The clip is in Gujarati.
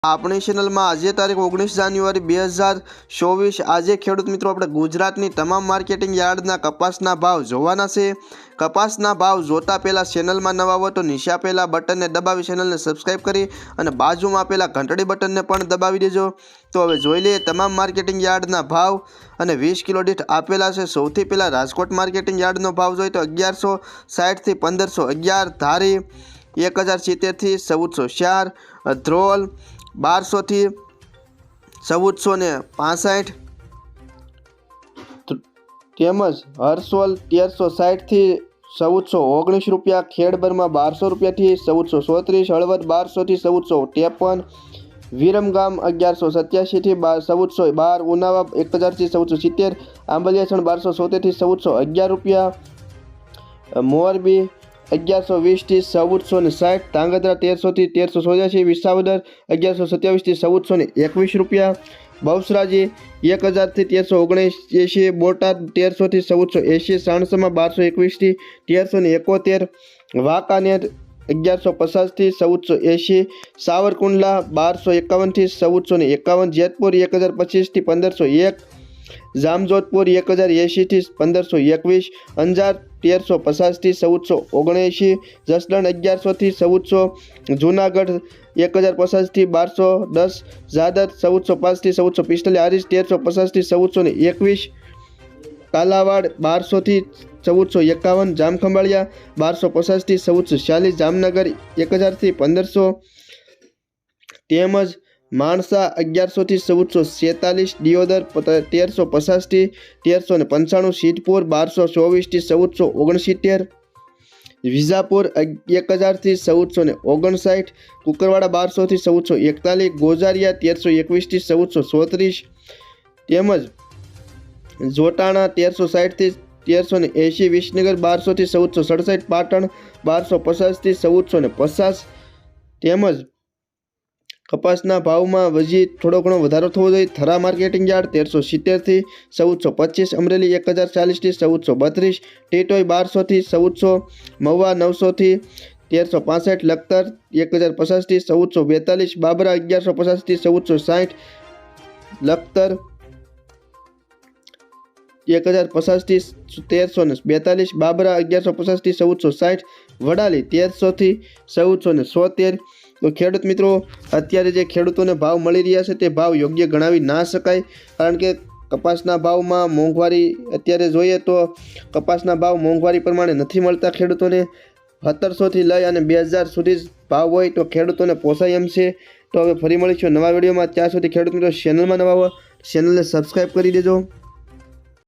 આપણી ચેનલમાં આજે તારીખ 19 જાન્યુઆરી 2024 આજે ખેડૂત મિત્રો આપણે ગુજરાતની તમામ માર્કેટિંગ યાર્ડના કપાસના ભાવ જોવાના છે। કપાસના ભાવ જોતા પહેલાં ચેનલમાં નવા હો તો નીચે આપેલા બટનને દબાવી ચેનલને સબસ્ક્રાઈબ કરી અને બાજુમાં આપેલા ઘંટડી બટનને પણ દબાવી દેજો। તો હવે જોઈ લઈએ તમામ માર્કેટિંગ યાર્ડના ભાવ અને 20 કિલો દીઠ આપેલા છે। સૌથી પહેલાં રાજકોટ માર્કેટિંગ યાર્ડનો ભાવ જોઈએ તો 1160 થી 1511, ધારી 1070 થી 1404, ધ્રોલ 1200 થી 1465 તેમજ હરસોલ 1360 થી 1419 રૂપિયા, ખેડબરમાં 1200 રૂપિયાથી 1434, હળવદ 1200 થી 1453, વિરમગામ 1187 થી 1412, ઉનાવા 1000 થી 1470, આંબલિયાસણ 1270 થી 1411 રૂપિયા, મોરબી 1120 થી 1460, ધાંગધ્રા 1300 થી 1384, વિસાવદર 1127 થી 1421 રૂપિયા, બહુચરાજી 1000 થી 1379, બોટાદ 1300 થી 1480, સાણસામાં 1221 થી 1371, વાંકાનેર 1150 થી 1480, સાવરકુંડલા 1251 થી 1451, જેતપુર 1025 થી 1501, જામજોધપુર 1080 થી 1521, અંજાર 1350 થી 1479, જસદણ 1100 થી 1400, જૂનાગઢ 1050 થી 1210, ઝાદર 1405 થી 1445, હારીજ 1350 થી 1421, કાલાવાડ 1200 થી 1451, જામખંભાળિયા 1250 થી 1440, જામનગર 1000 થી 1500 તેમજ માણસા 1100 થી 1446, દિયોદર 1350 થી 1395, સિદ્ધપુર 1224 થી 1469, વિજાપુર 1000 થી 1459, કુકરવાડા 1200 થી 1441, ગોઝારિયા 1321 થી 1434 તેમજ જોટાણા 1360 થી 1380, વિસનગર 1200 થી 1467, પાટણ 1250 થી 1450 તેમજ કપાસના ભાવમાં હજી થોડો ઘણો વધારો થવો જોઈએ। થરા માર્કેટિંગ યાર્ડ 1370 થી 1425, અમરેલી 1040 થી 1432, ટીટોઈ 1200 થી 1400, મહુવા 900 થી 1365, લખતર 1050 થી 1442, બાબરા 1150 થી 1460, લખતર 1050 થી 1342, બાબરા 1150 થી 1460, વડાલી 1300 થી 1473। તો ખેડૂત મિત્રો અત્યારે જે ખેડૂતોને ભાવ મળી રહ્યા છે તે ભાવ યોગ્ય ગણાવી ના શકાય, કારણ કે કપાસના ભાવમાં મોંઘવારી અત્યારે જોઈએ તો કપાસના ભાવ મોંઘવારી પ્રમાણે નથી મળતા ખેડૂતોને। 1700 થી લઈ અને 2000 સુધી ભાવ હોય તો ખેડૂતોને પોસાય એમ છે। તો હવે ફરી મળીશું નવા વિડીયોમાં, ત્યાં સુધી ખેડૂત મિત્રો ચેનલમાં નવા હોય ચેનલને સબસ્ક્રાઈબ કરી દેજો।